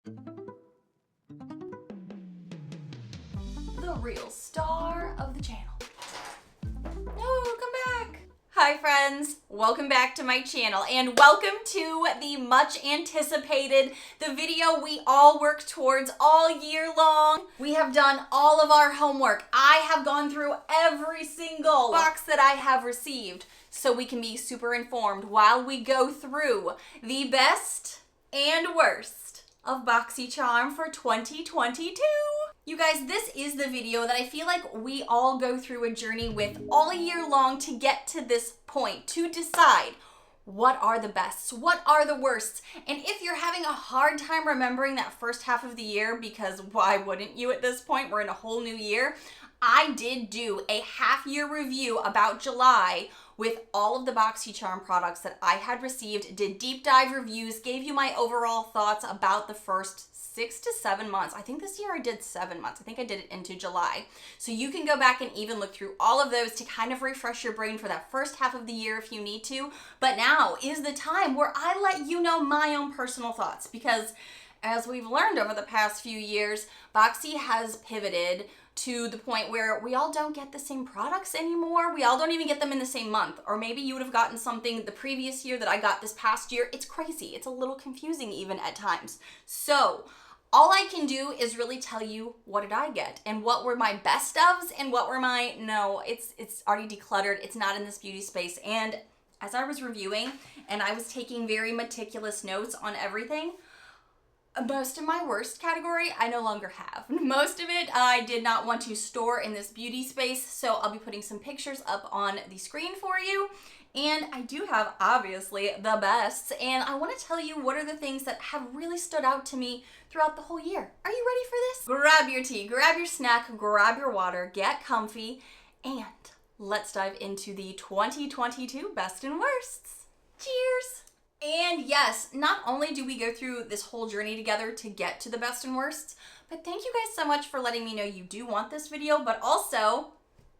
The real star of the channel. No, come back. Hi friends, welcome back to my channel and welcome to the much anticipated, the video we all work towards all year long. We have done all of our homework. I have gone through every single box that I have received so we can be super informed while we go through the best and worst of Boxycharm for 2022. You guys, this is the video that I feel like we all go through a journey with all year long to get to this point, to decide what are the bests, what are the worsts. And if you're having a hard time remembering that first half of the year, because why wouldn't you at this point? We're in a whole new year. I did do a half-year review about July with all of the Boxycharm products that I had received, did deep dive reviews, gave you my overall thoughts about the first 6 to 7 months. I think this year I did 7 months. I think I did it into July. So you can go back and even look through all of those to kind of refresh your brain for that first half of the year if you need to. But now is the time where I let you know my own personal thoughts, because as we've learned over the past few years, Boxy has pivoted to the point where we all don't get the same products anymore. We all don't even get them in the same month. Or maybe you would have gotten something the previous year that I got this past year. It's crazy. It's a little confusing even at times. So all I can do is really tell you what did I get and what were my best ofs and what were my, no, it's already decluttered. It's not in this beauty space. And as I was reviewing and I was taking very meticulous notes on everything, most of my worst category I no longer have. Most of it I did not want to store in this beauty space, so I'll be putting some pictures up on the screen for you. And I do have, obviously, the bests, and I want to tell you what are the things that have really stood out to me throughout the whole year. Are you ready for this? Grab your tea, grab your snack, grab your water, get comfy, and let's dive into the 2022 best and worsts. Cheers! And yes, not only do we go through this whole journey together to get to the best and worsts, but thank you guys so much for letting me know you do want this video, but also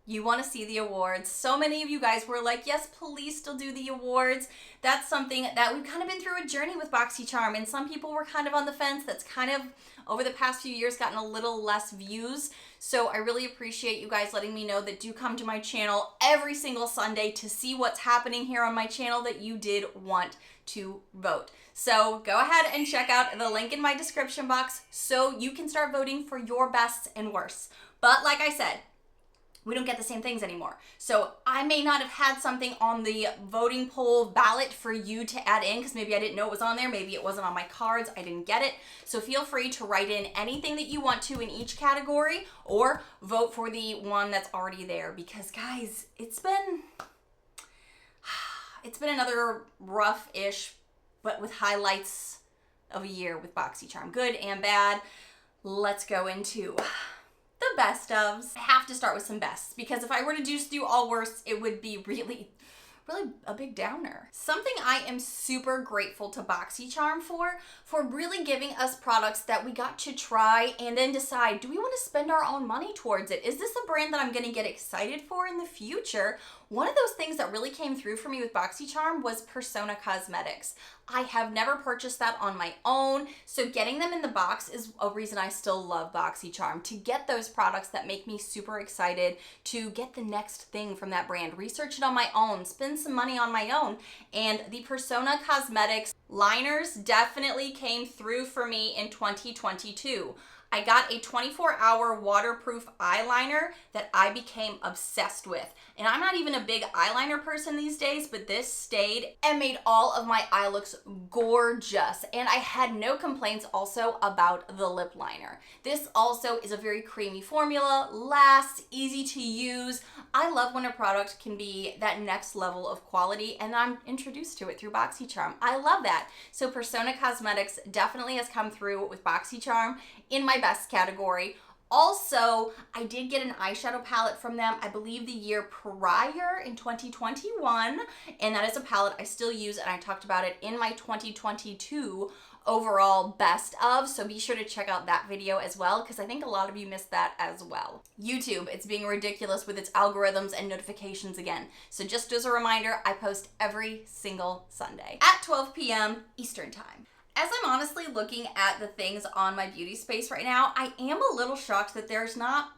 you want to see the awards. So many of you guys were like, yes, please still do the awards. That's something that we've kind of been through a journey with Boxycharm, and some people were kind of on the fence. That's kind of, over the past few years, gotten a little less views. So I really appreciate you guys letting me know that do come to my channel every single Sunday to see what's happening here on my channel, that you did want to vote. So go ahead and check out the link in my description box so you can start voting for your bests and worsts. But like I said, we don't get the same things anymore. So I may not have had something on the voting poll ballot for you to add in because maybe I didn't know it was on there. Maybe it wasn't on my cards. I didn't get it. So feel free to write in anything that you want to in each category or vote for the one that's already there, because guys, it's been another rough-ish, but with highlights of a year with Boxycharm, good and bad. Let's go into the best ofs. I have to start with some bests, because if I were to just do all worsts, it would be really a big downer. Something I am super grateful to Boxycharm for really giving us products that we got to try and then decide, do we want to spend our own money towards it? Is this a brand that I'm going to get excited for in the future? One of those things that really came through for me with Boxycharm was Persona Cosmetics. I have never purchased that on my own, so getting them in the box is a reason I still love Boxycharm, to get those products that make me super excited to get the next thing from that brand, research it on my own, spend some money on my own. And the Persona Cosmetics liners definitely came through for me in 2022. I got a 24-hour waterproof eyeliner that I became obsessed with. And I'm not even a big eyeliner person these days, but this stayed and made all of my eye looks gorgeous. And I had no complaints also about the lip liner. This also is a very creamy formula, lasts, easy to use. I love when a product can be that next level of quality, and I'm introduced to it through Boxycharm. I love that. So Persona Cosmetics definitely has come through with Boxycharm in my best category. Also, I did get an eyeshadow palette from them, I believe the year prior in 2021, and that is a palette I still use, and I talked about it in my 2022 overall best of, so be sure to check out that video as well, because I think a lot of you missed that as well. YouTube, it's being ridiculous with its algorithms and notifications again. So just as a reminder, I post every single Sunday at 12 p.m. Eastern Time. As I'm honestly looking at the things on my beauty space right now, I am a little shocked that there's not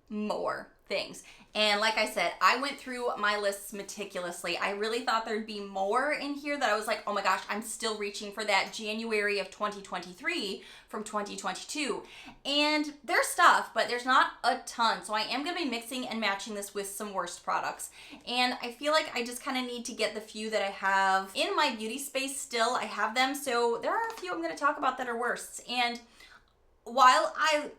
more things. And like I said, I went through my lists meticulously. I really thought there'd be more in here that I was like, oh my gosh, I'm still reaching for that January of 2023 from 2022. And there's stuff, but there's not a ton. So I am going to be mixing and matching this with some Worst products. And I feel like I just kind of need to get the few that I have in my beauty space still. I have them. So there are a few I'm going to talk about that are Worsts. And while I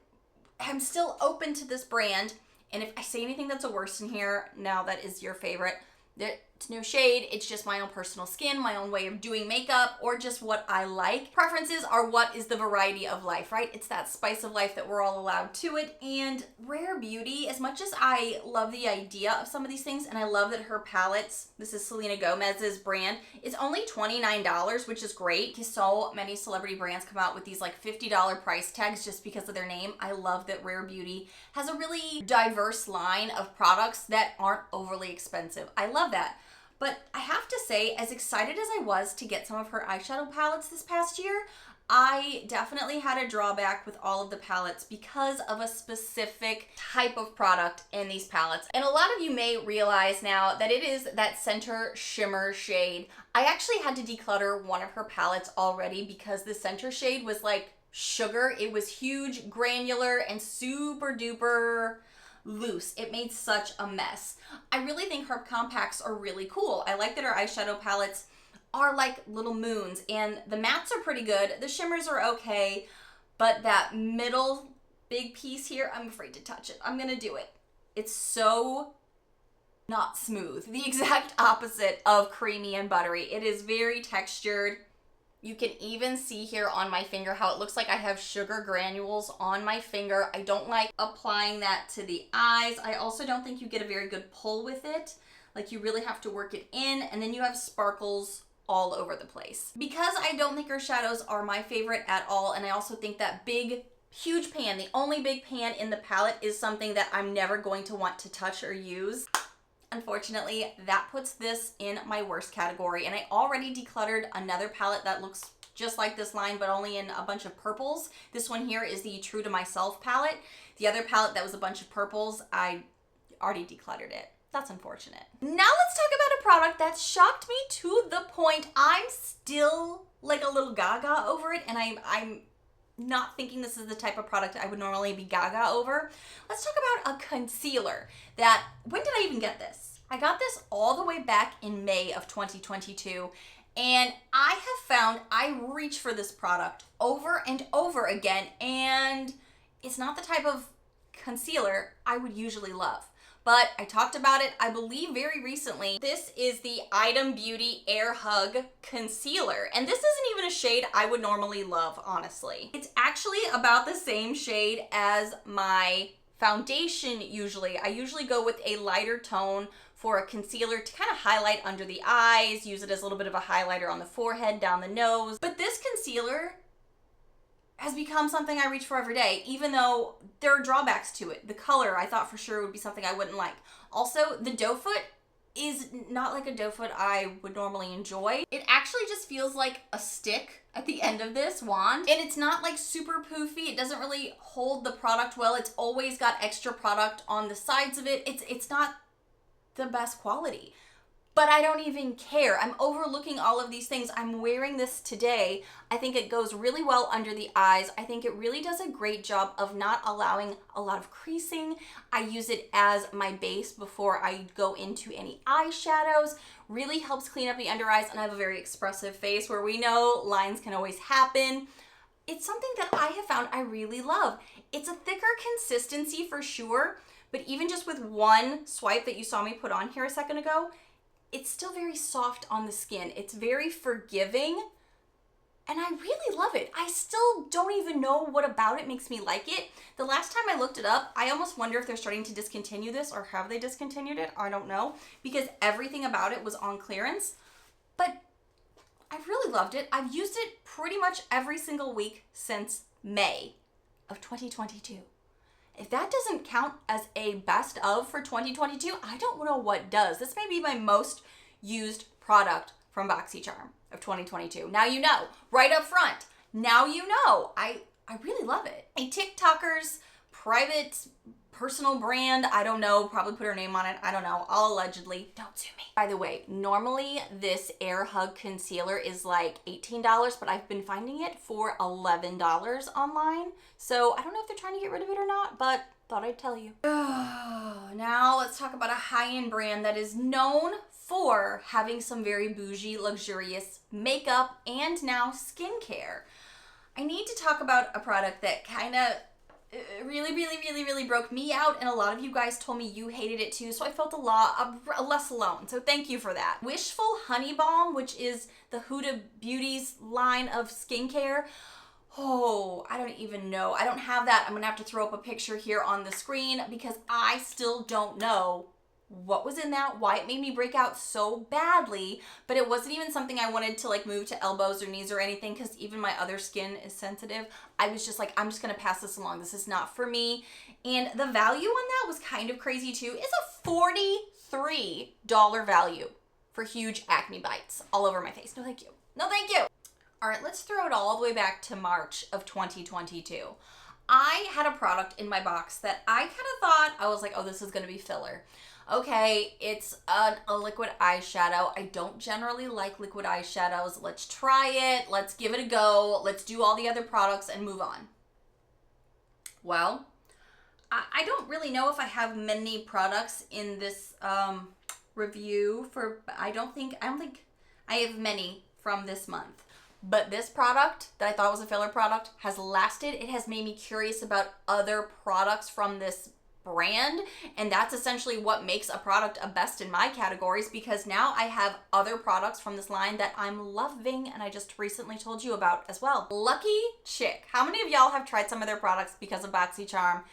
am still open to this brand, and if I say anything that's a Worst in here, now that is your favorite. It's no shade, it's just my own personal skin, my own way of doing makeup, or just what I like. Preferences are what is the variety of life, right? It's that spice of life that we're all allowed to it. And Rare Beauty, as much as I love the idea of some of these things, and I love that her palettes, this is Selena Gomez's brand, is only $29, which is great, because so many celebrity brands come out with these like $50 price tags just because of their name. I love that Rare Beauty has a really diverse line of products that aren't overly expensive. I love that. But I have to say, as excited as I was to get some of her eyeshadow palettes this past year, I definitely had a drawback with all of the palettes because of a specific type of product in these palettes. And a lot of you may realize now that it is that center shimmer shade. I actually had to declutter one of her palettes already because the center shade was like sugar. It was huge, granular, and super duper loose. It made such a mess. I really think her compacts are really cool. I like that her eyeshadow palettes are like little moons, and the mattes are pretty good. The shimmers are okay, but that middle big piece here, I'm afraid to touch it. I'm gonna do it. It's so not smooth. The exact opposite of creamy and buttery. It is very textured. You can even see here on my finger how it looks like I have sugar granules on my finger. I don't like applying that to the eyes. I also don't think you get a very good pull with it. Like, you really have to work it in, and then you have sparkles all over the place. Because I don't think her shadows are my favorite at all, and I also think that big, huge pan, the only big pan in the palette, is something that I'm never going to want to touch or use. Unfortunately, that puts this in my Worst category, and I already decluttered another palette that looks just like this line, but only in a bunch of purples. This one here is the True to Myself palette. The other palette that was a bunch of purples, I already decluttered it. That's unfortunate. Now let's talk about a product that shocked me to the point I'm still like a little gaga over it, and I'm not thinking this is the type of product I would normally be gaga over. Let's talk about a concealer that, when did I even get this? I got this all the way back in May of 2022, and I have found I reach for this product over and over again, and it's not the type of concealer I would usually love. But I talked about it, I believe, very recently. This is the Huda Beauty Air Hug Concealer. And this isn't even a shade I would normally love, honestly. It's actually about the same shade as my foundation usually. I usually go with a lighter tone for a concealer to kind of highlight under the eyes, use it as a little bit of a highlighter on the forehead, down the nose. But this concealer has become something I reach for every day, even though there are drawbacks to it. The color, I thought for sure would be something I wouldn't like. Also, the doe foot is not like a doe foot I would normally enjoy. It actually just feels like a stick at the end of this wand, and it's not like super poofy. It doesn't really hold the product well. It's always got extra product on the sides of it. It's not the best quality. But I don't even care. I'm overlooking all of these things. I'm wearing this today. I think it goes really well under the eyes. I think it really does a great job of not allowing a lot of creasing. I use it as my base before I go into any eyeshadows. Really helps clean up the under eyes, and I have a very expressive face where we know lines can always happen. It's something that I have found I really love. It's a thicker consistency for sure, but even just with one swipe that you saw me put on here a second ago, it's still very soft on the skin. It's very forgiving, and I really love it. I still don't even know what about it makes me like it. The last time I looked it up, I almost wonder if they're starting to discontinue this, or have they discontinued it? I don't know, because everything about it was on clearance, but I really loved it. I've used it pretty much every single week since May of 2022. If that doesn't count as a best of for 2022, I don't know what does. This may be my most used product from Boxycharm of 2022. Now you know, right up front. Now you know. I really love it. A TikToker's private personal brand, I don't know, probably put her name on it, I don't know, all allegedly. Don't sue me. By the way, normally this Air Hug Concealer is like $18, but I've been finding it for $11 online. So I don't know if they're trying to get rid of it or not, but thought I'd tell you. Now let's talk about a high-end brand that is known for having some very bougie, luxurious makeup and now skincare. I need to talk about a product that kind of really broke me out, and a lot of you guys told me you hated it too, so I felt a lot less alone. So thank you for that. Wishful Honey Balm, which is the Huda Beauty's line of skincare. Oh, I don't even know. I don't have that. I'm gonna have to throw up a picture here on the screen because I still don't know what was in that, why it made me break out so badly, but it wasn't even something I wanted to like move to elbows or knees or anything because even my other skin is sensitive. I was just like, I'm just gonna pass this along. This is not for me. And the value on that was kind of crazy too. It's a $43 value for huge acne bites all over my face. No, thank you. No, thank you. All right, let's throw it all the way back to March of 2022. I had a product in my box that I kind of thought, I was like, oh, this is gonna be filler. Okay, it's a liquid eyeshadow. I don't generally like liquid eyeshadows. Let's try it. Let's give it a go. Let's do all the other products and move on. Well, I don't really know if I have many products in this review for, I don't think I have many from this month. But this product that I thought was a filler product has lasted. It has made me curious about other products from this brand, and that's essentially what makes a product a best in my categories, because now I have other products from this line that I'm loving and I just recently told you about as well. Lucky Chick. How many of y'all have tried some of their products because of Boxycharm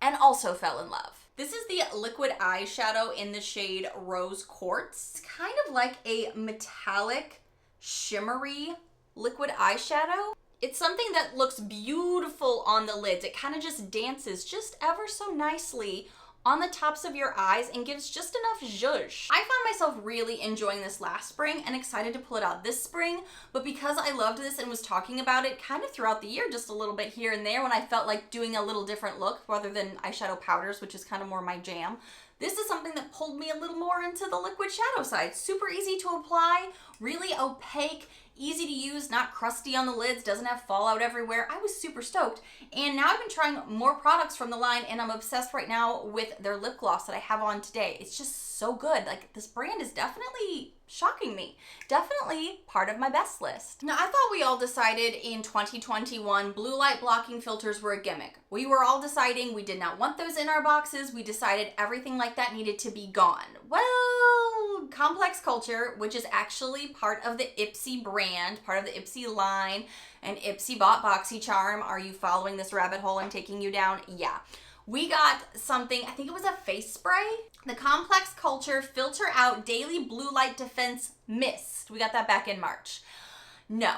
and also fell in love? This is the liquid eyeshadow in the shade Rose Quartz. It's kind of like a metallic, shimmery liquid eyeshadow. It's something that looks beautiful on the lids. It kind of just dances just ever so nicely on the tops of your eyes and gives just enough zhuzh. I found myself really enjoying this last spring and excited to pull it out this spring, but because I loved this and was talking about it kind of throughout the year, just a little bit here and there when I felt like doing a little different look rather than eyeshadow powders, which is kind of more my jam, this is something that pulled me a little more into the liquid shadow side. Super easy to apply, really opaque, easy to use, not crusty on the lids, doesn't have fallout everywhere. I was super stoked. And now I've been trying more products from the line and I'm obsessed right now with their lip gloss that I have on today. It's just so good. Like, this brand is definitely shocking me. Definitely part of my best list. Now, I thought we all decided in 2021 blue light blocking filters were a gimmick. We were all deciding we did not want those in our boxes. We decided everything like that needed to be gone. Well, Complex Culture, which is actually part of the Ipsy brand, part of the Ipsy line, and Ipsy bought Boxycharm. Are you following this rabbit hole I'm taking you down? Yeah. We got something, I think it was a face spray. The Complex Culture Filter Out Daily Blue Light Defense Mist. We got that back in March. No.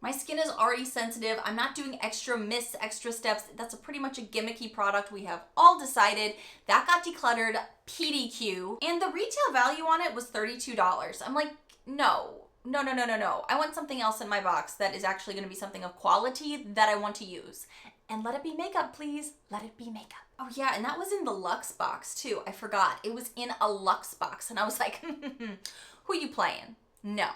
My skin is already sensitive. I'm not doing extra mists, extra steps. That's pretty much a gimmicky product. We have all decided that got decluttered PDQ. And the retail value on it was $32. I'm like, no. I want something else in my box that is actually going to be something of quality that I want to use. And let it be makeup, please. Let it be makeup. Oh yeah, and that was in the Luxe box too. I forgot. It was in a Luxe box. And I was like, who you playing? No,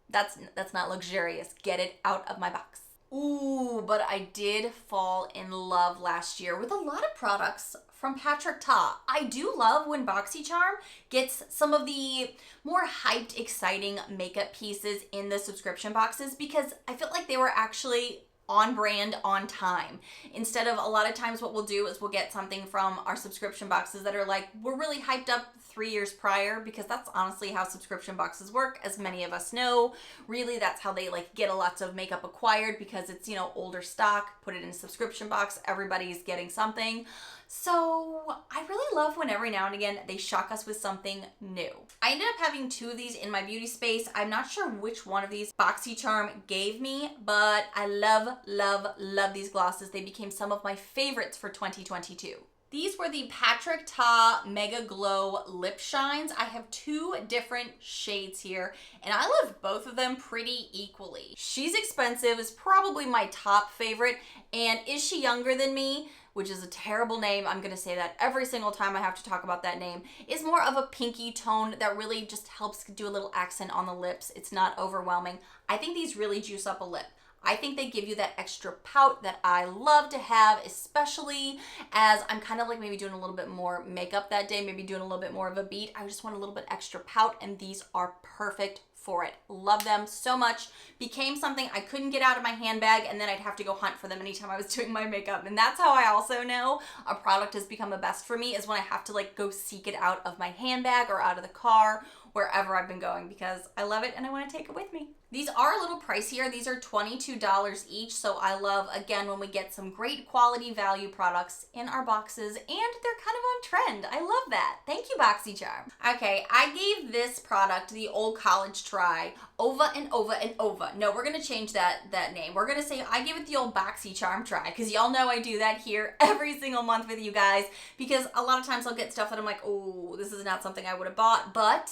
that's not luxurious. Get it out of my box. Ooh, but I did fall in love last year with a lot of products from Patrick Ta. I do love when Boxycharm gets some of the more hyped, exciting makeup pieces in the subscription boxes because I feel like they were actually on brand, on time. Instead of a lot of times what we'll do is we'll get something from our subscription boxes that are like, we're really hyped up 3 years prior, because that's honestly how subscription boxes work, as many of us know. Really, that's how they like get a lots of makeup acquired, because it's, you know, older stock, put it in a subscription box, everybody's getting something. So I really love when every now and again they shock us with something new. I ended up having 2 of these in my beauty space. I'm not sure which one of these Boxycharm gave me, but I love these glosses. They became some of my favorites for 2022. These were the Patrick Ta Mega Glow Lip Shines. I have 2 different shades here, and I love both of them pretty equally. She's Expensive is probably my top favorite, and Is She Younger Than Me, which is a terrible name, I'm gonna say that every single time I have to talk about that name, is more of a pinky tone that really just helps do a little accent on the lips. It's not overwhelming. I think these really juice up a lip. I think they give you that extra pout that I love to have, especially as I'm kind of like maybe doing a little bit more makeup that day, maybe doing a little bit more of a beat. I just want a little bit extra pout, and these are perfect for it. Love them so much. Became something I couldn't get out of my handbag, and then I'd have to go hunt for them anytime I was doing my makeup. And that's how I also know a product has become a best for me, is when I have to like go seek it out of my handbag or out of the car, wherever I've been going, because I love it and I want to take it with me. These are a little pricier. These are $22 each, so I love, again, when we get some great quality value products in our boxes, and they're kind of on trend. I love that. Thank you, Boxycharm. Okay, I gave this product the old college try over and over and over. No, we're gonna change that name. We're gonna say I gave it the old Boxycharm try, because y'all know I do that here every single month with you guys, because a lot of times I'll get stuff that I'm like, oh, this is not something I would have bought, but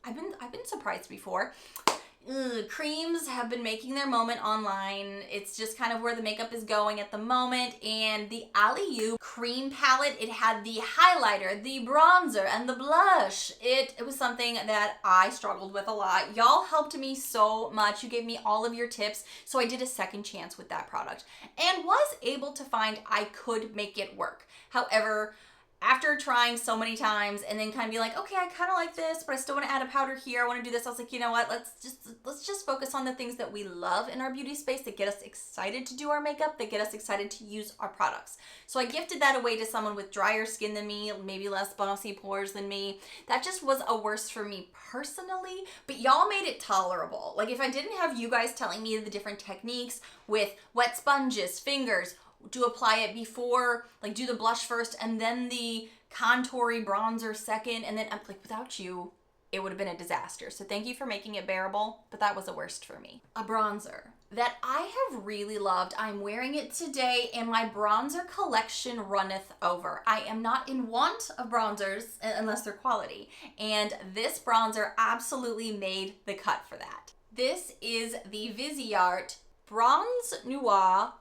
I've been surprised before. Creams have been making their moment online. It's just kind of where the makeup is going at the moment. And the Alley cream palette, it had the highlighter, the bronzer, and the blush. It was something that I struggled with a lot. Y'all helped me so much. You gave me all of your tips. So I did a second chance with that product and was able to find I could make it work. However, after trying so many times and then kind of be like, okay, I kind of like this, but I still want to add a powder here. I want to do this. I was like, you know what? Let's just focus on the things that we love in our beauty space, that get us excited to do our makeup, that get us excited to use our products. So I gifted that away to someone with drier skin than me, maybe less bossy pores than me. That just was a worst for me personally, but y'all made it tolerable. Like, if I didn't have you guys telling me the different techniques with wet sponges, fingers, to apply it before, like do the blush first and then the contoury bronzer second, and then like without you, it would have been a disaster. So thank you for making it bearable, but that was a worst for me. A bronzer that I have really loved. I'm wearing it today and my bronzer collection runneth over. I am not in want of bronzers unless they're quality, and this bronzer absolutely made the cut for that. This is the Viseart Bronze Noir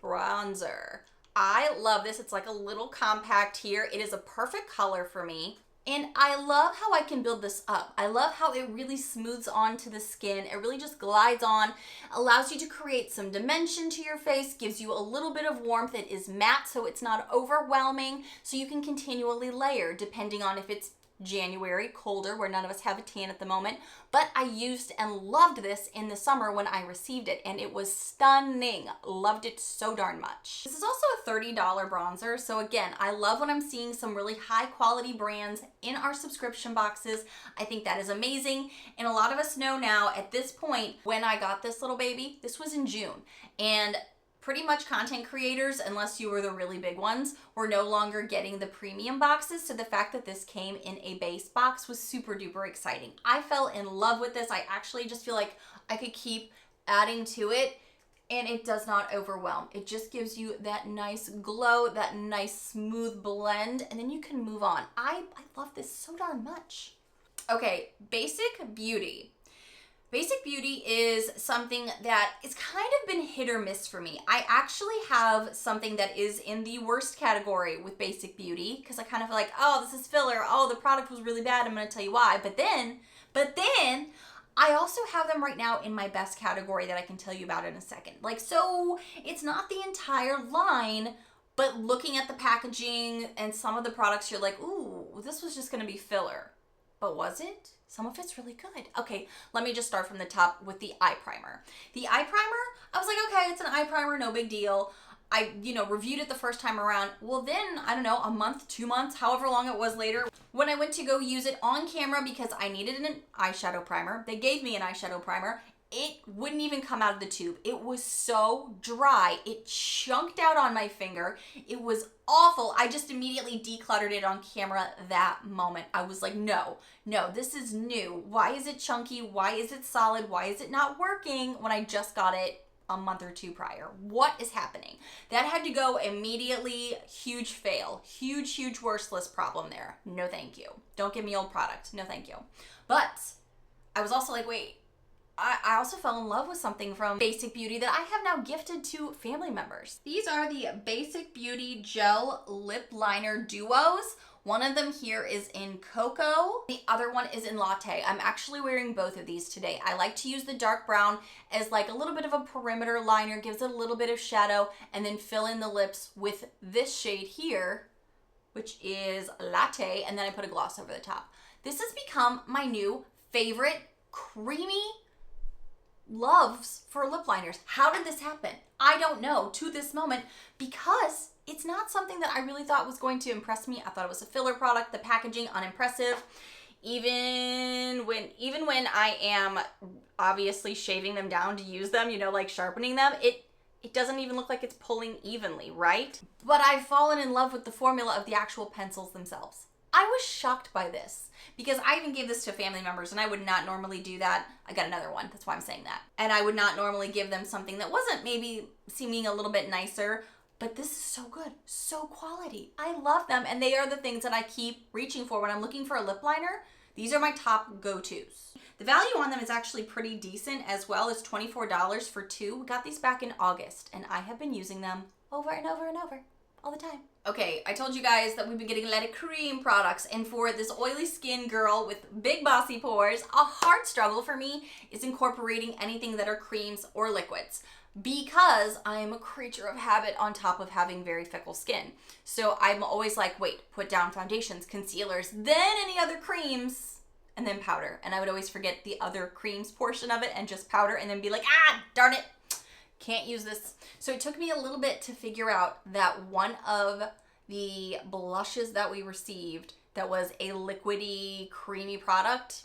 bronzer. I love this. It's like a little compact here. It is a perfect color for me. And I love how I can build this up. I love how it really smooths onto the skin. It really just glides on, allows you to create some dimension to your face, gives you a little bit of warmth. It is matte, so it's not overwhelming, so you can continually layer depending on if it's January, colder, where none of us have a tan at the moment. But I used and loved this in the summer when I received it, and it was stunning. Loved it so darn much. This is also a $30 bronzer, so again, I love when I'm seeing some really high quality brands in our subscription boxes. I think that is amazing, and a lot of us know now at this point, when I got this little baby, this was in June, and pretty much content creators, unless you were the really big ones, were no longer getting the premium boxes. So the fact that this came in a base box was super duper exciting. I fell in love with this. I actually just feel like I could keep adding to it, and it does not overwhelm. It just gives you that nice glow, that nice smooth blend, and then you can move on. I love this so darn much. Okay, Basic Beauty. Basic Beauty is something that it's kind of been hit or miss for me. I actually have something that is in the worst category with Basic Beauty, because I kind of feel like, oh, this is filler. Oh, the product was really bad. I'm going to tell you why. But then I also have them right now in my best category that I can tell you about in a second. Like, so it's not the entire line, but looking at the packaging and some of the products, you're like, ooh, this was just going to be filler. But was it? Some of it's really good. Okay, let me just start from the top with the eye primer. The eye primer, I was like, okay, it's an eye primer, no big deal. I, reviewed it the first time around. Well, then, I don't know, a month, 2 months, however long it was later, when I went to go use it on camera because I needed an eyeshadow primer, they gave me an eyeshadow primer. It wouldn't even come out of the tube. It was so dry. It chunked out on my finger. It was awful. I just immediately decluttered it on camera that moment. I was like, no, this is new. Why is it chunky? Why is it solid? Why is it not working when I just got it a month or two prior. What is happening? That had to go immediately. Huge fail. Huge worst list problem there. No thank you. Don't give me old product. No thank you. But I was also like, wait, I also fell in love with something from Basic Beauty that I have now gifted to family members. These are the Basic Beauty Gel Lip Liner Duos. One of them here is in Cocoa. The other one is in Latte. I'm actually wearing both of these today. I like to use the dark brown as like a little bit of a perimeter liner, gives it a little bit of shadow, and then fill in the lips with this shade here, which is Latte, and then I put a gloss over the top. This has become my new favorite creamy loves for lip liners. How did this happen? I don't know to this moment, because it's not something that I really thought was going to impress me. I thought it was a filler product. The packaging, unimpressive. Even when I am obviously shaving them down to use them, you know, like sharpening them, it doesn't even look like it's pulling evenly, right? But I've fallen in love with the formula of the actual pencils themselves. I was shocked by this because I even gave this to family members, and I would not normally do that. I got another one, that's why I'm saying that. And I would not normally give them something that wasn't maybe seeming a little bit nicer, but this is so good, so quality. I love them, and they are the things that I keep reaching for when I'm looking for a lip liner. These are my top go-tos. The value on them is actually pretty decent as well. It's $24 for two. We got these back in August, and I have been using them over and over and over all the time. Okay, I told you guys that we've been getting a lot of cream products, and for this oily skin girl with big bossy pores, a hard struggle for me is incorporating anything that are creams or liquids, because I'm a creature of habit on top of having very fickle skin. So I'm always like, wait, put down foundations, concealers, then any other creams, and then powder. And I would always forget the other creams portion of it and just powder, and then be like, ah, darn it, can't use this. So it took me a little bit to figure out that one of the blushes that we received that was a liquidy, creamy product,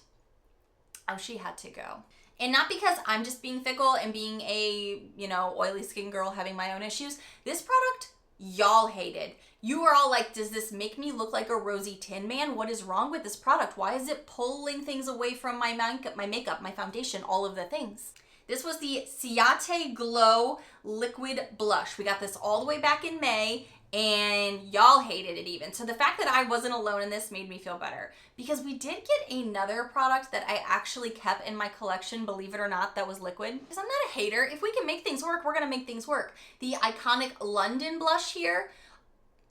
oh, she had to go. And not because I'm just being fickle and being a, you know, oily skin girl having my own issues. This product, y'all hated. You were all like, does this make me look like a rosy tin man? What is wrong with this product? Why is it pulling things away from my makeup, my foundation, all of the things? This was the Ciate Glow Liquid Blush. We got this all the way back in May, and y'all hated it even. So the fact that I wasn't alone in this made me feel better, because we did get another product that I actually kept in my collection, believe it or not, that was liquid. Because I'm not a hater. If we can make things work, we're gonna make things work. The iconic London blush here,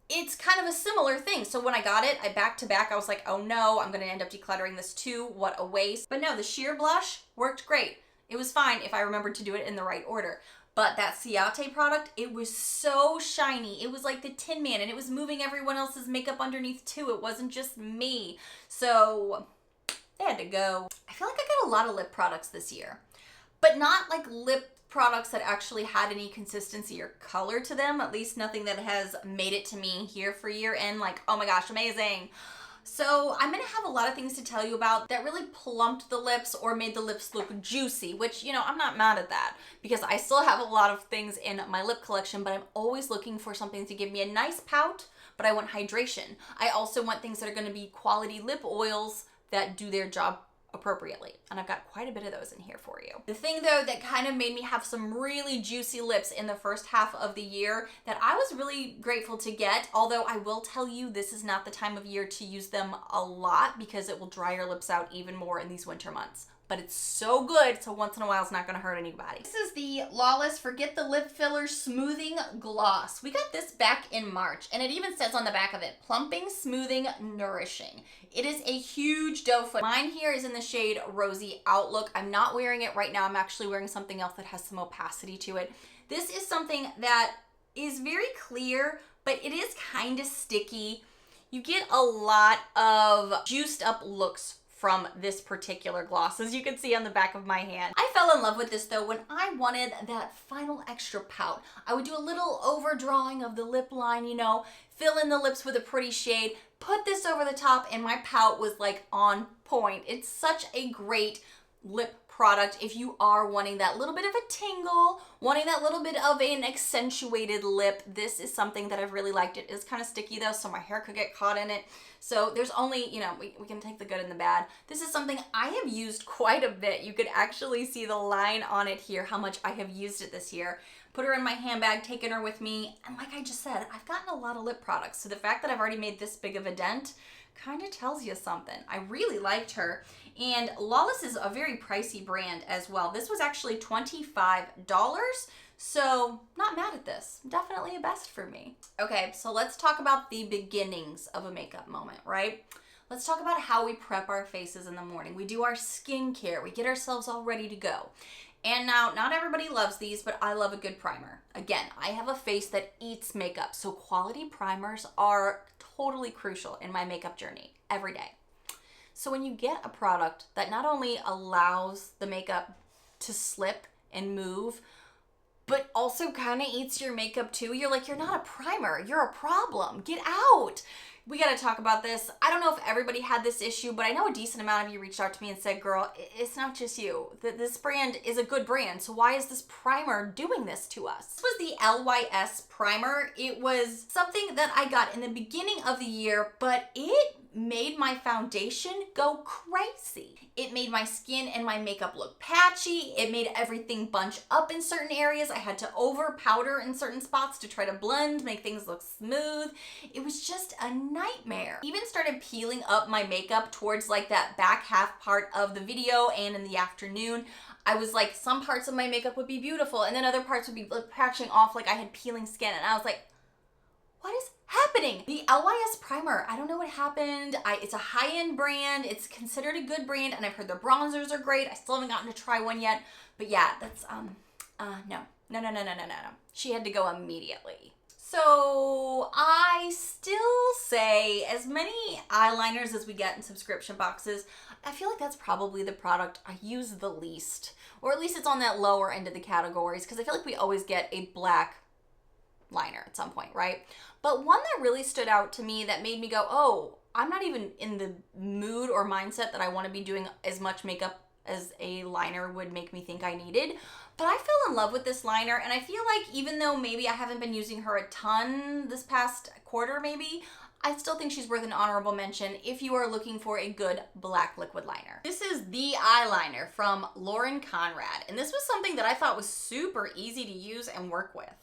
it's kind of a similar thing. So when I got it, I back to back, I was like, oh no, I'm gonna end up decluttering this too, what a waste. But no, the sheer blush worked great. It was fine if I remembered to do it in the right order. But that Ciate product, it was so shiny. It was like the Tin Man, and it was moving everyone else's makeup underneath too. It wasn't just me. So they had to go. I feel like I got a lot of lip products this year, but not like lip products that actually had any consistency or color to them. At least nothing that has made it to me here for year end. Like, oh my gosh, amazing. So I'm gonna have a lot of things to tell you about that really plumped the lips or made the lips look juicy, which, you know, I'm not mad at that because I still have a lot of things in my lip collection, but I'm always looking for something to give me a nice pout, but I want hydration. I also want things that are gonna be quality lip oils that do their job appropriately. And I've got quite a bit of those in here for you. The thing though that kind of made me have some really juicy lips in the first half of the year that I was really grateful to get, although I will tell you this is not the time of year to use them a lot because it will dry your lips out even more in these winter months. But it's so good, so once in a while it's not gonna hurt anybody. This is the Lawless Forget the Lip Filler Smoothing Gloss. We got this back in March, and it even says on the back of it, plumping, smoothing, nourishing. It is a huge doe foot. Mine here is in the shade Rosy Outlook. I'm not wearing it right now. I'm actually wearing something else that has some opacity to it. This is something that is very clear, but it is kind of sticky. You get a lot of juiced up looks from this particular gloss, as you can see on the back of my hand. I fell in love with this though when I wanted that final extra pout. I would do a little overdrawing of the lip line, you know, fill in the lips with a pretty shade, put this over the top, and my pout was like on point. It's such a great lip product if you are wanting that little bit of a tingle, wanting that little bit of an accentuated lip. This is something that I've really liked. It is kind of sticky though, so my hair could get caught in it. So there's only, you know, we can take the good and the bad. This is something I have used quite a bit. You could actually see the line on it here, how much I have used it this year. Put her in my handbag, taken her with me, and like I just said, I've gotten a lot of lip products. So the fact that I've already made this big of a dent kind of tells you something. I really liked her. And Lawless is a very pricey brand as well. This was actually $25, so not mad at this. Definitely a best for me. Okay, so let's talk about the beginnings of a makeup moment, right? Let's talk about how we prep our faces in the morning. We do our skincare. We get ourselves all ready to go. And now, not everybody loves these, but I love a good primer. Again, I have a face that eats makeup, so quality primers are totally crucial in my makeup journey every day. So when you get a product that not only allows the makeup to slip and move, but also kind of eats your makeup too, you're like, you're not a primer, you're a problem, get out. We gotta talk about this. I don't know if everybody had this issue, but I know a decent amount of you reached out to me and said, girl, it's not just you. This brand is a good brand, so why is this primer doing this to us? This was the Lys primer. It was something that I got in the beginning of the year, but it made my foundation go crazy. It made my skin and my makeup look patchy. It made everything bunch up in certain areas. I had to over powder in certain spots to try to blend, make things look smooth. It was just a nightmare. Even started peeling up my makeup towards like that back half part of the video and in the afternoon. I was like, some parts of my makeup would be beautiful and then other parts would be patching off like I had peeling skin, and I was like, what is happening? The Lys primer, I don't know what happened. It's a high-end brand. It's considered a good brand, and I've heard their bronzers are great. I still haven't gotten to try one yet. But yeah, that's, no. She had to go immediately. So I still say, as many eyeliners as we get in subscription boxes, I feel like that's probably the product I use the least. Or at least it's on that lower end of the categories, because I feel like we always get a black liner at some point, right? But one that really stood out to me that made me go, oh, I'm not even in the mood or mindset that I want to be doing as much makeup as a liner would make me think I needed. But I fell in love with this liner, and I feel like even though maybe I haven't been using her a ton this past quarter maybe, I still think she's worth an honorable mention if you are looking for a good black liquid liner. This is the eyeliner from Conrad, and this was something that I thought was super easy to use and work with.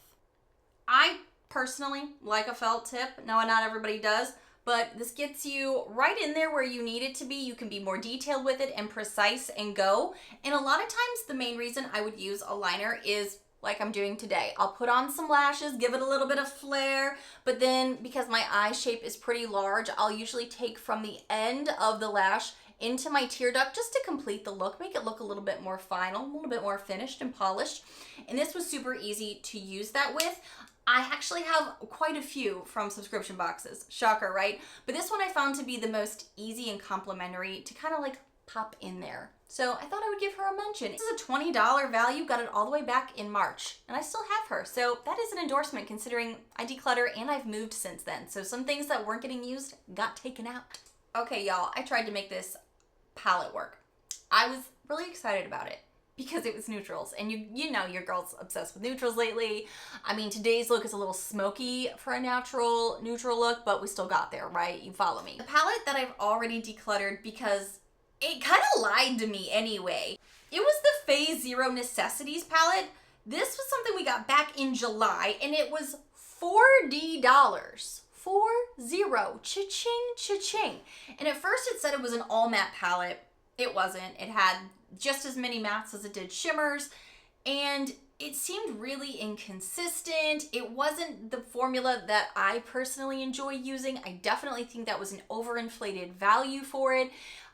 I personally like a felt tip. No, not everybody does, but this gets you right in there where you need it to be. You can be more detailed with it and precise and go. And a lot of times the main reason I would use a liner is like I'm doing today. I'll put on some lashes, give it a little bit of flair, but then because my eye shape is pretty large, I'll usually take from the end of the lash into my tear duct just to complete the look, make it look a little bit more final, a little bit more finished and polished. And this was super easy to use that with. I actually have quite a few from subscription boxes. Shocker, right? But this one I found to be the most easy and complimentary to kind of like pop in there. So I thought I would give her a mention. This is a $20 value, got it all the way back in March, and I still have her. So that is an endorsement considering I declutter and I've moved since then. So some things that weren't getting used got taken out. Okay, y'all, I tried to make this palette work. I was really excited about it because it was neutrals, and you know your girl's obsessed with neutrals lately. I mean, today's look is a little smoky for a neutral look, but we still got there, right? You follow me. The palette that I've already decluttered because it kind of lied to me anyway. It was the Phase Zero Necessities palette. This was something we got back in July, and it was $40. 40, cha-ching, cha-ching. And at first it said it was an all matte palette. It wasn't. It had just as many mattes as it did shimmers, and it seemed really inconsistent. It wasn't the formula that I personally enjoy using. I definitely think that was an overinflated value for it.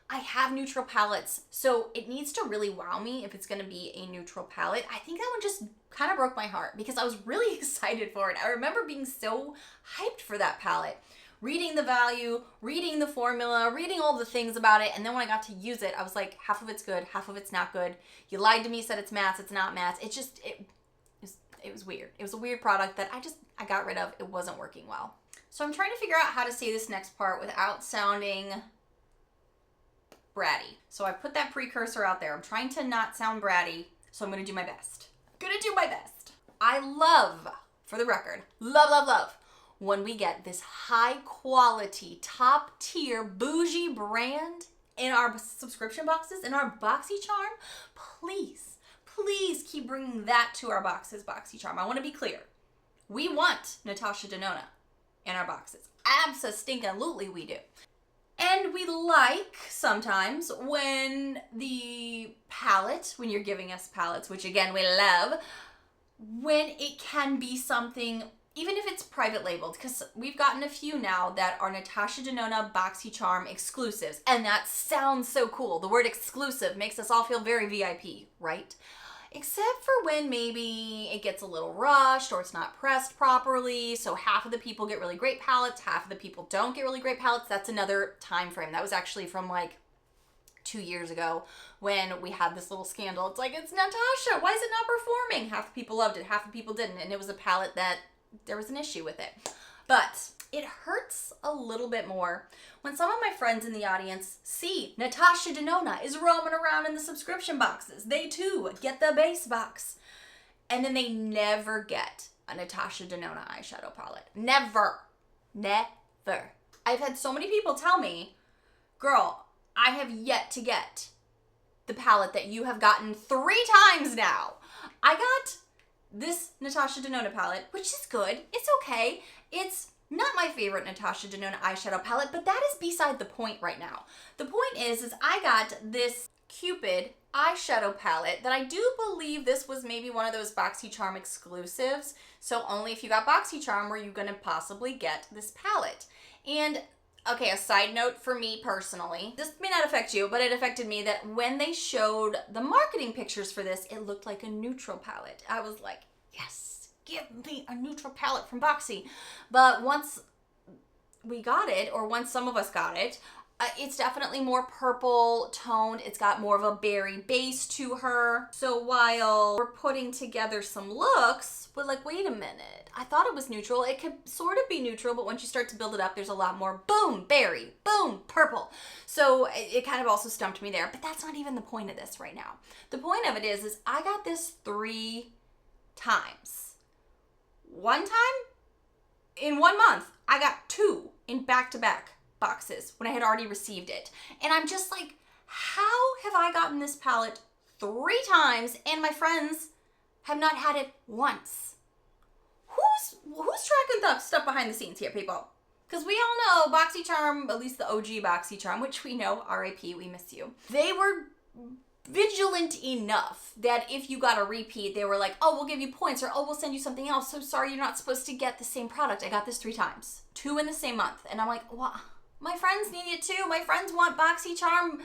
I have neutral palettes, so it needs to really wow me if it's gonna be a neutral palette. I think that one just kind of broke my heart because I was really excited for it. I remember being so hyped for that palette. Reading the value, reading the formula, reading all the things about it, and then when I got to use it, I was like, half of it's good, half of it's not good. You lied to me, said it's mattes, it's not mattes. It was weird. It was a weird product that I got rid of. It wasn't working well. So I'm trying to figure out how to say this next part without sounding bratty. So I put that precursor out there. I'm trying to not sound bratty, so I'm gonna do my best. Gonna do my best. I love, for the record, love, when we get this high quality, top tier, bougie brand in our subscription boxes, in our Boxycharm. Please keep bringing that to our boxes, Boxycharm. I want to be clear. We want Natasha Denona in our boxes. Abso-stinkin'-lutely we do. And we like sometimes when the palette, when you're giving us palettes, which again we love, when it can be something, even if it's private labeled, because we've gotten a few now that are Natasha Denona Boxycharm exclusives, and that sounds so cool. The word exclusive makes us all feel very VIP, right? Except for when maybe it gets a little rushed or it's not pressed properly, so half of the people get really great palettes, half of the people don't get really great palettes. That's another time frame. That was actually from like 2 years ago when we had this little scandal. It's like, it's Natasha, why is it not performing? Half the people loved it, half the people didn't, and it was a palette that there was an issue with it. But it hurts a little bit more when some of my friends in the audience see Natasha Denona is roaming around in the subscription boxes. They too get the base box. And then they never get a Natasha Denona eyeshadow palette. Never. I've had so many people tell me, girl, I have yet to get the palette that you have gotten 3 times now. I got this Natasha Denona palette, which is good. It's okay. It's not my favorite Natasha Denona eyeshadow palette, but that is beside the point right now. The point is I got this Cupid eyeshadow palette that I do believe this was maybe one of those Boxycharm exclusives. So only if you got Boxycharm were you gonna possibly get this palette. And okay, a side note for me personally, this may not affect you, but it affected me that when they showed the marketing pictures for this, it looked like a neutral palette. I was like, yes, give me a neutral palette from Boxy. But once we got it, or once some of us got it, it's definitely more purple toned. It's got more of a berry base to her. So while we're putting together some looks, we're like, wait a minute. I thought it was neutral. It could sort of be neutral, but once you start to build it up, there's a lot more boom, berry, boom, purple. So it kind of also stumped me there, but that's not even the point of this right now. The point of it is I got this 3 times. One time, in 1 month, I got 2 in back-to-back boxes when I had already received it. And I'm just like, how have I gotten this palette 3 times and my friends have not had it once? Who's tracking the stuff behind the scenes here, people? Because we all know Boxycharm, at least the OG Boxycharm, which we know, RIP, we miss you. They were vigilant enough that if you got a repeat, they were like, oh, we'll give you points, or oh, we'll send you something else. So sorry, you're not supposed to get the same product. I got this 3 times, 2 in the same month. And I'm like, what? My friends need it too. My friends want Boxycharm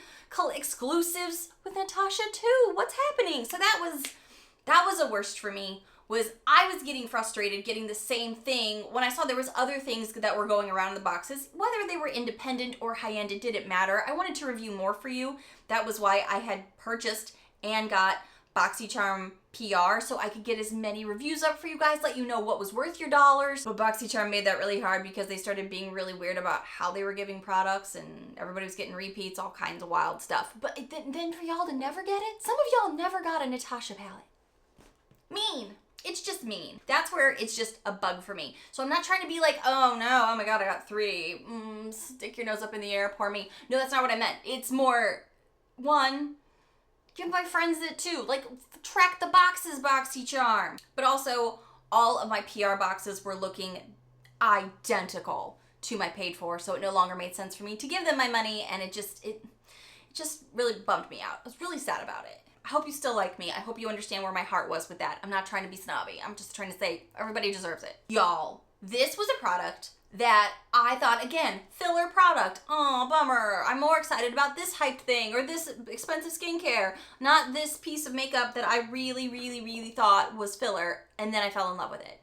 exclusives with Natasha too. What's happening? So that was a worst for me. Was I was getting frustrated getting the same thing when I saw there was other things that were going around in the boxes. Whether they were independent or high-end, it didn't matter. I wanted to review more for you. That was why I had purchased and got Boxycharm PR, so I could get as many reviews up for you guys, let you know what was worth your dollars. But Boxycharm made that really hard because they started being really weird about how they were giving products, and everybody was getting repeats, all kinds of wild stuff. But then for y'all to never get it, some of y'all never got a Natasha palette. Mean. It's just mean. That's where it's just a bug for me. So I'm not trying to be like, oh no, oh my god, I got 3. Stick your nose up in the air, poor me. No, that's not what I meant. It's more, 1, give my friends it too. Like, track the boxes, Boxycharm. But also, all of my PR boxes were looking identical to my paid for, so it no longer made sense for me to give them my money, and it just really bummed me out. I was really sad about it. I hope you still like me. I hope you understand where my heart was with that. I'm not trying to be snobby. I'm just trying to say everybody deserves it. Y'all, this was a product that I thought, again, filler product. Oh, bummer. I'm more excited about this hype thing or this expensive skincare, not this piece of makeup that I really, really, really thought was filler, and then I fell in love with it.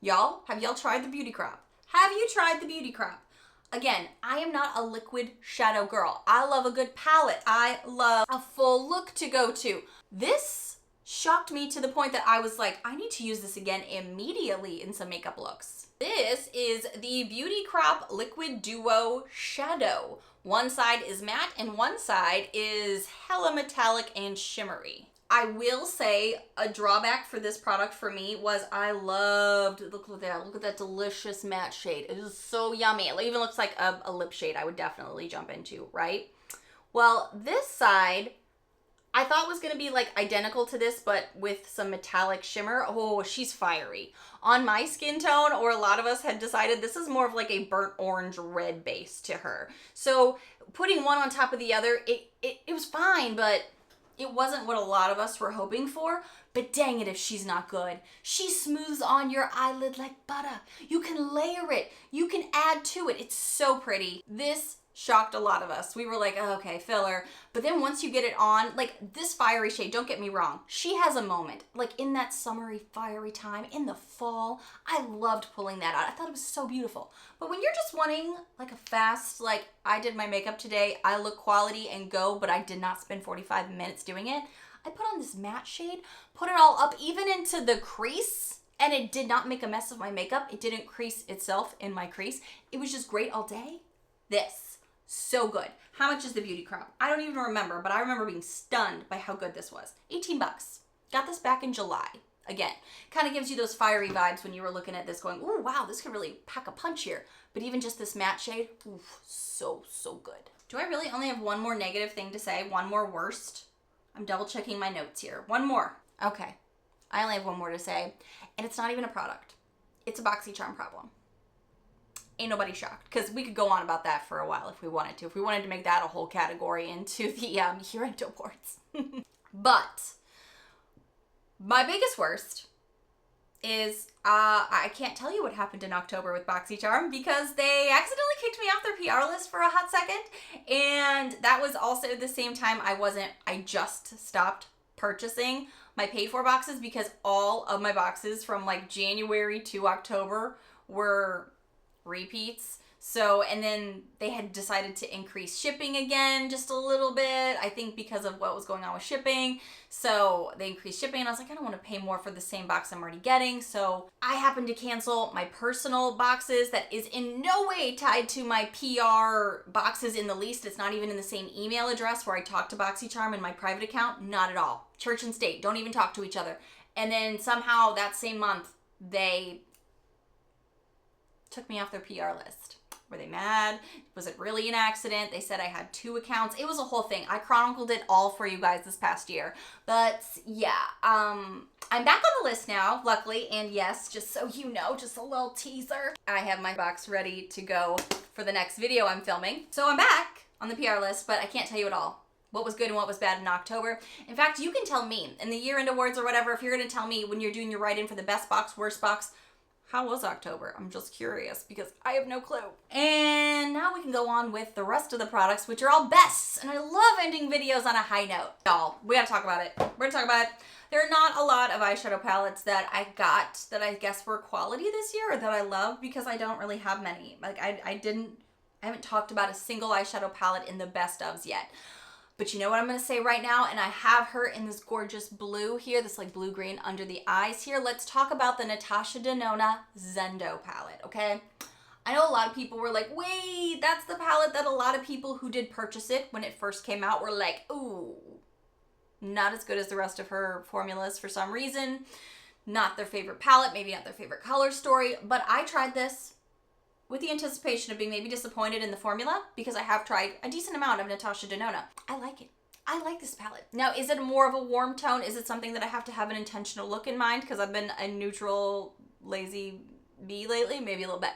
Y'all, have y'all tried the Beauty Crop? Have you tried the Beauty Crop? Again, I am not a liquid shadow girl. I love a good palette. I love a full look to go to. This shocked me to the point that I was like, I need to use this again immediately in some makeup looks. This is the Beauty Crop Liquid Duo Shadow. One side is matte and one side is hella metallic and shimmery. I will say a drawback for this product for me was I loved, look at that delicious matte shade. It is so yummy. It even looks like a lip shade I would definitely jump into, right? Well, this side I thought was gonna be like identical to this, but with some metallic shimmer. Oh, she's fiery. On my skin tone, or a lot of us had decided this is more of like a burnt orange red base to her. So putting one on top of the other, it was fine, but it wasn't what a lot of us were hoping for. But dang it if she's not good. She smooths on your eyelid like butter. You can layer it. You can add to it. It's so pretty. This shocked a lot of us. We were like, oh, okay, filler. But then once you get it on, like this fiery shade, don't get me wrong, she has a moment. Like in that summery, fiery time, in the fall, I loved pulling that out. I thought it was so beautiful. But when you're just wanting like a fast, like I did my makeup today, I look quality and go, but I did not spend 45 minutes doing it. I put on this matte shade, put it all up even into the crease, and it did not make a mess of my makeup. It didn't crease itself in my crease. It was just great all day. This. So good. How much is the Beauty Crop? I don't even remember, but I remember being stunned by how good this was. 18 bucks. Got this back in July. Again, kind of gives you those fiery vibes when you were looking at this going, ooh, wow, this could really pack a punch here. But even just this matte shade, ooh, so good. Do I really only have one more negative thing to say? One more worst? I'm double checking my notes here. One more. Okay. I only have one more to say, and it's not even a product. It's a Boxycharm problem. Ain't nobody shocked, because we could go on about that for a while if we wanted to. If we wanted to make that a whole category into the year-end awards. But my biggest worst is I can't tell you what happened in October with Boxycharm because they accidentally kicked me off their PR list for a hot second. And that was also the same time I just stopped purchasing my paid for boxes because all of my boxes from like January to October were repeats. So, and then they had decided to increase shipping again just a little bit, I think because of what was going on with shipping. So they increased shipping and I was like, I don't want to pay more for the same box I'm already getting. So I happened to cancel my personal boxes that is in no way tied to my PR boxes in the least. It's not even in the same email address where I talk to Boxycharm in my private account. Not at all. Church and state don't even talk to each other. And then somehow that same month they took me off their PR list. Were they mad? Was it really an accident? They said I had 2 accounts. It was a whole thing. I chronicled it all for you guys this past year. But yeah, I'm back on the list now, luckily. And yes, just so you know, just a little teaser. I have my box ready to go for the next video I'm filming. So I'm back on the PR list, but I can't tell you it all. What was good and what was bad in October. In fact, you can tell me in the year-end awards or whatever, if you're going to tell me when you're doing your write-in for the best box, worst box, how was October? I'm just curious because I have no clue. And now we can go on with the rest of the products, which are all bests. And I love ending videos on a high note. Y'all, we gotta talk about it. We're gonna talk about it. There are not a lot of eyeshadow palettes that I got that I guess were quality this year or that I love because I don't really have many. Like I haven't talked about a single eyeshadow palette in the best ofs yet. But you know what I'm going to say right now? And I have her in this gorgeous blue here, this like blue-green under the eyes here. Let's talk about the Natasha Denona Zendo palette, okay? I know a lot of people were like, wait, that's the palette that a lot of people who did purchase it when it first came out were like, ooh, not as good as the rest of her formulas for some reason. Not their favorite palette, maybe not their favorite color story. But I tried this with the anticipation of being maybe disappointed in the formula because I have tried a decent amount of Natasha Denona. I like it. I like this palette. Now, is it more of a warm tone? Is it something that I have to have an intentional look in mind? Because I've been a neutral, lazy bee lately, maybe a little bit.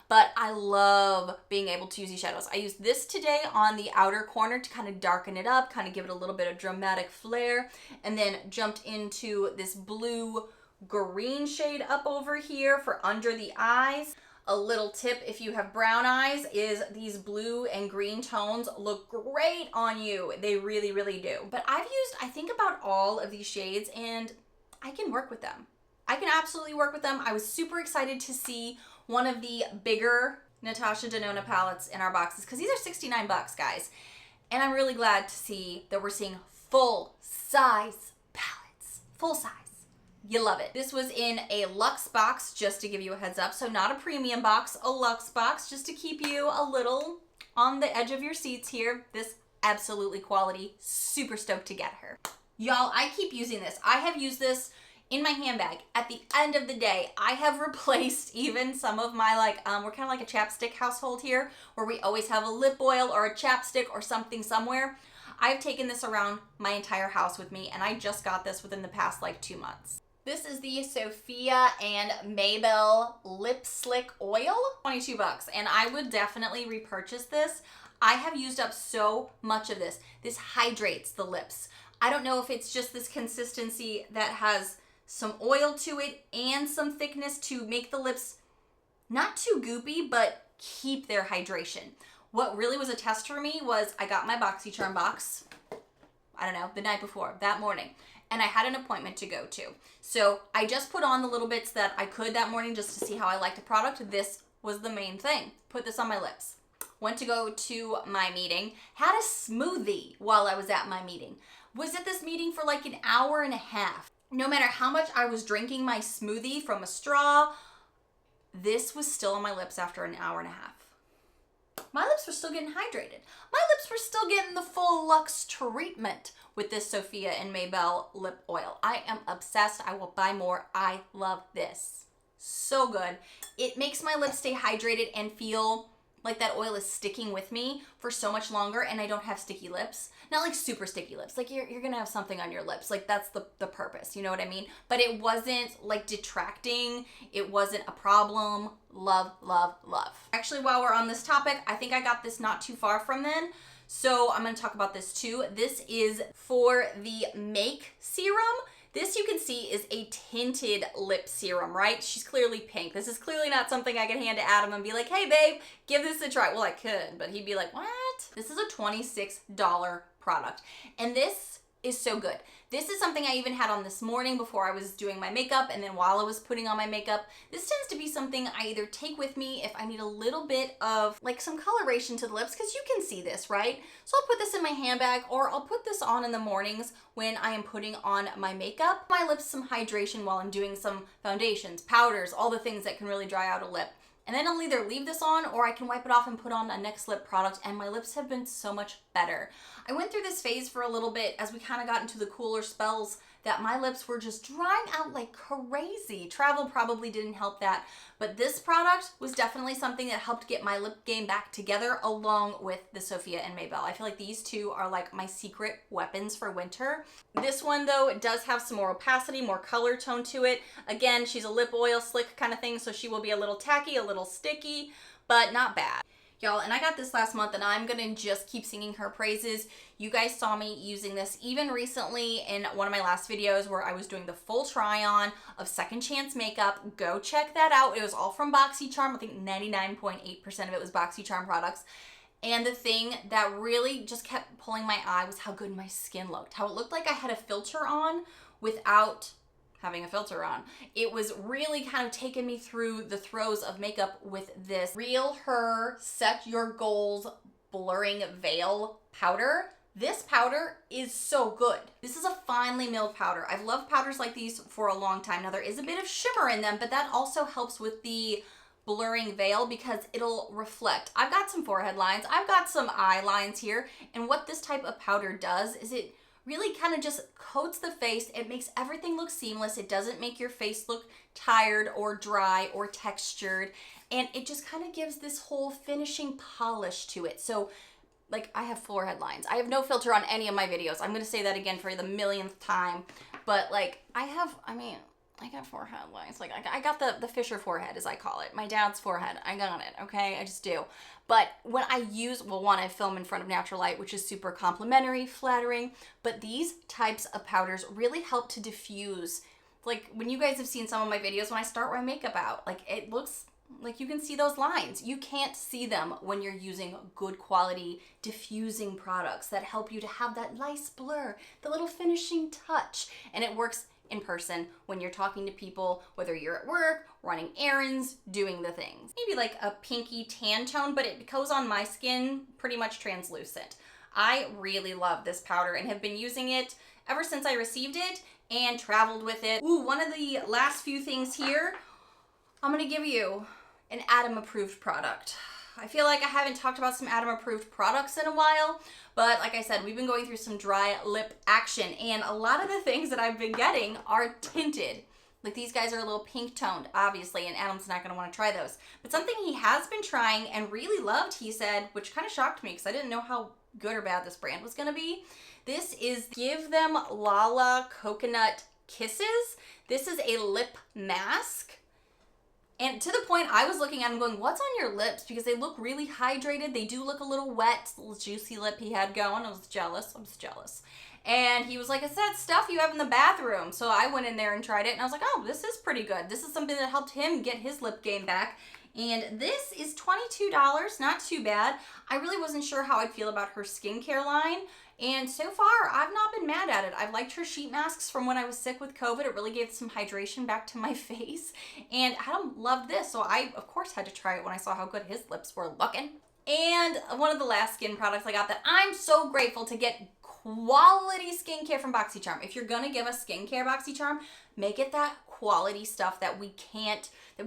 But I love being able to use these shadows. I used this today on the outer corner to kind of darken it up, kind of give it a little bit of dramatic flair, and then jumped into this blue-green shade up over here for under the eyes. A little tip if you have brown eyes is these blue and green tones look great on you. They really, really do. But I've used, I think, about all of these shades and I can work with them. I can absolutely work with them. I was super excited to see one of the bigger Natasha Denona palettes in our boxes because these are 69 bucks, guys. And I'm really glad to see that we're seeing full size palettes. full size. You love it. This was in a luxe box, just to give you a heads up. So not a premium box, a luxe box, just to keep you a little on the edge of your seats here. This absolutely quality. Super stoked to get her. Y'all, I keep using this. I have used this in my handbag. At the end of the day, I have replaced even some of my we're kind of like a chapstick household here, where we always have a lip oil or a chapstick or something somewhere. I've taken this around my entire house with me, and I just got this within the past 2 months. This is the Sophia and Maybell Lip Slick Oil, 22 bucks, and I would definitely repurchase this. I have used up so much of this. This hydrates the lips. I don't know if it's just this consistency that has some oil to it and some thickness to make the lips not too goopy, but keep their hydration. What really was a test for me was I got my Boxycharm box, I don't know, the night before, that morning, and I had an appointment to go to. So I just put on the little bits that I could that morning just to see how I liked the product. This was the main thing. Put this on my lips. Went to go to my meeting, had a smoothie while I was at my meeting. Was at this meeting for an hour and a half. No matter how much I was drinking my smoothie from a straw, this was still on my lips after an hour and a half. My lips were still getting hydrated. My lips were still getting the full luxe treatment with this Sophia and Maybell lip oil. I am obsessed. I will buy more. I love this. So good. It makes my lips stay hydrated and feel like that oil is sticking with me for so much longer, and I don't have sticky lips. Not super sticky lips. You're gonna have something on your lips. That's the purpose, you know what I mean? But it wasn't detracting. It wasn't a problem. Love, love, love. Actually, while we're on this topic, I think I got this not too far from then, so I'm gonna talk about this too. This is for the Make serum. This, you can see, is a tinted lip serum, right? She's clearly pink. This is clearly not something I could hand to Adam and be like, hey babe, give this a try. Well, I could, but he'd be like, what? This is a $26 product. And this is so good. This is something I even had on this morning before I was doing my makeup, and then while I was putting on my makeup. This tends to be something I either take with me if I need a little bit of some coloration to the lips, because you can see this, right? So I'll put this in my handbag, or I'll put this on in the mornings when I am putting on my makeup. My lips some hydration while I'm doing some foundations, powders, all the things that can really dry out a lip. And then I'll either leave this on, or I can wipe it off and put on a next lip product, and my lips have been so much better. I went through this phase for a little bit as we kind of got into the cooler spells that my lips were just drying out like crazy. Travel probably didn't help that, but this product was definitely something that helped get my lip game back together, along with the Sophia and Maybell. I feel like these two are my secret weapons for winter. This one, though, it does have some more opacity, more color tone to it. Again, she's a lip oil slick kind of thing, so she will be a little tacky, a little sticky, but not bad. Y'all, and I got this last month, and I'm gonna just keep singing her praises. You guys saw me using this even recently in one of my last videos where I was doing the full try-on of Second Chance makeup. Go check that out. It was all from Boxycharm. I think 99.8% of it was Boxycharm products. And the thing that really just kept pulling my eye was how good my skin looked. How it looked like I had a filter on without having a filter on. It was really kind of taking me through the throes of makeup with this Realher Set Your Goals Blurring Veil powder. This powder is so good. This is a finely milled powder. I've loved powders like these for a long time. Now, there is a bit of shimmer in them, but that also helps with the blurring veil because it'll reflect. I've got some forehead lines. I've got some eye lines here. And what this type of powder does is it really kind of just coats the face. It makes everything look seamless. It doesn't make your face look tired or dry or textured. And it just kind of gives this whole finishing polish to it. So I have forehead lines. I have no filter on any of my videos. I'm going to say that again for the millionth time. But I got forehead lines. I got the Fisher forehead, as I call it. My dad's forehead. I got it, okay? I just do. But when I use, I film in front of natural light, which is super complimentary, flattering. But these types of powders really help to diffuse. When you guys have seen some of my videos, when I start my makeup out, it looks like you can see those lines. You can't see them when you're using good quality diffusing products that help you to have that nice blur, the little finishing touch. And it works in person when you're talking to people, whether you're at work, running errands, doing the things. Maybe a pinky tan tone, but it goes on my skin pretty much translucent. I really love this powder and have been using it ever since I received it and traveled with it. Ooh, one of the last few things here, I'm gonna give you an Adam approved product. I feel like I haven't talked about some Adam approved products in a while, but like I said, we've been going through some dry lip action, and a lot of the things that I've been getting are tinted. Like these guys are a little pink toned, obviously, and Adam's not gonna wanna try those. But something he has been trying and really loved, he said, which kind of shocked me because I didn't know how good or bad this brand was gonna be. This is Give Them Lala Coconut Kisses. This is a lip mask. And to the point I was looking at him going, what's on your lips? Because they look really hydrated. They do look a little wet, little juicy lip he had going. I was jealous. And he was like, it's that stuff you have in the bathroom. So I went in there and tried it, and I was like, oh, this is pretty good. This is something that helped him get his lip game back. And this is $22, not too bad. I really wasn't sure how I'd feel about her skincare line. And so far, I've not been mad at it. I've liked her sheet masks from when I was sick with COVID. It really gave some hydration back to my face. And Adam loved this, so I, of course, had to try it when I saw how good his lips were looking. And one of the last skin products I got that I'm so grateful to get quality skincare from Boxycharm. If you're gonna give us skincare, Boxycharm, make it that quality stuff that we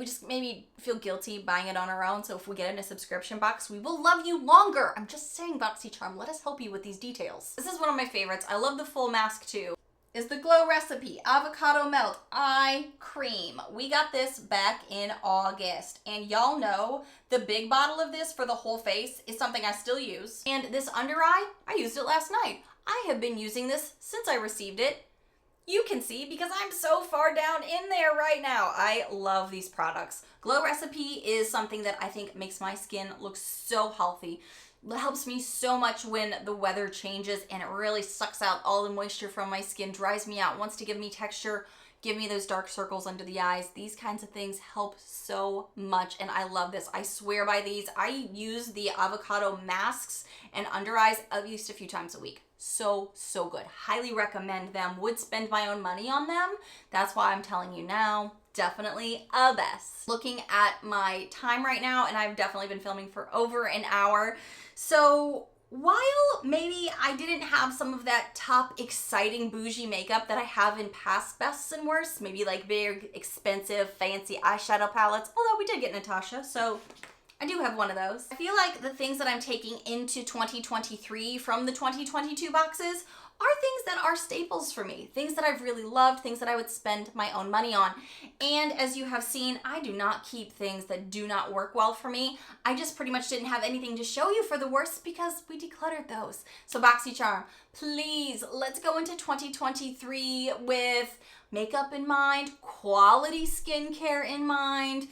just maybe feel guilty buying it on our own. So if we get in a subscription box, we will love you longer. I'm just saying, Boxycharm, let us help you with these details. This is one of my favorites. I love the full mask too. Is the Glow Recipe Avocado Melt Eye Cream. We got this back in August, and y'all know the big bottle of this for the whole face is something I still use. And this under eye, I used it last night. I have been using this since I received it. You can see because I'm so far down in there right now. I love these products. Glow Recipe is something that I think makes my skin look so healthy. It helps me so much when the weather changes, and it really sucks out all the moisture from my skin, dries me out, wants to give me texture, give me those dark circles under the eyes. These kinds of things help so much, and I love this. I swear by these. I use the avocado masks and under eyes at least a few times a week. So good. Highly recommend them. Would spend my own money on them. That's why I'm telling you now. Definitely a best. Looking at my time right now, and I've definitely been filming for over an hour. So while maybe I didn't have some of that top exciting bougie makeup that I have in past bests and worsts, maybe like very expensive fancy eyeshadow palettes, although we did get Natasha, so I do have one of those. I feel like the things that I'm taking into 2023 from the 2022 boxes are things that are staples for me, things that I've really loved, things that I would spend my own money on. And as you have seen, I do not keep things that do not work well for me. I just pretty much didn't have anything to show you for the worst because we decluttered those. So Boxycharm, please, let's go into 2023 with makeup in mind, quality skincare in mind.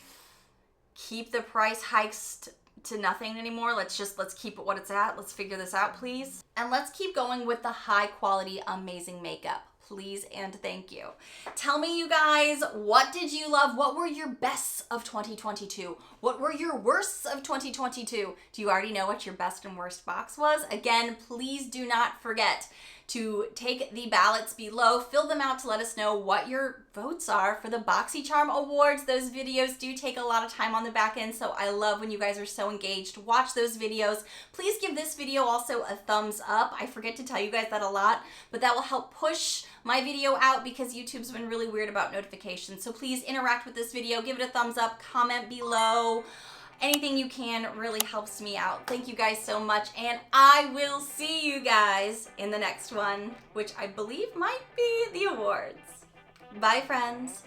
Keep the price hikes to nothing anymore. Let's keep it what it's at. Let's figure this out, please. And let's keep going with the high quality, amazing makeup. Please and thank you. Tell me, you guys, what did you love? What were your bests of 2022? What were your worsts of 2022? Do you already know what your best and worst box was? Again, please do not forget to take the ballots below, fill them out to let us know what your votes are for the Boxycharm Awards. Those videos do take a lot of time on the back end, so I love when you guys are so engaged. Watch those videos. Please give this video also a thumbs up. I forget to tell you guys that a lot, but that will help push my video out because YouTube's been really weird about notifications. So please interact with this video, give it a thumbs up, comment below. Anything you can really helps me out. Thank you guys so much, and I will see you guys in the next one, which I believe might be the awards. Bye, friends.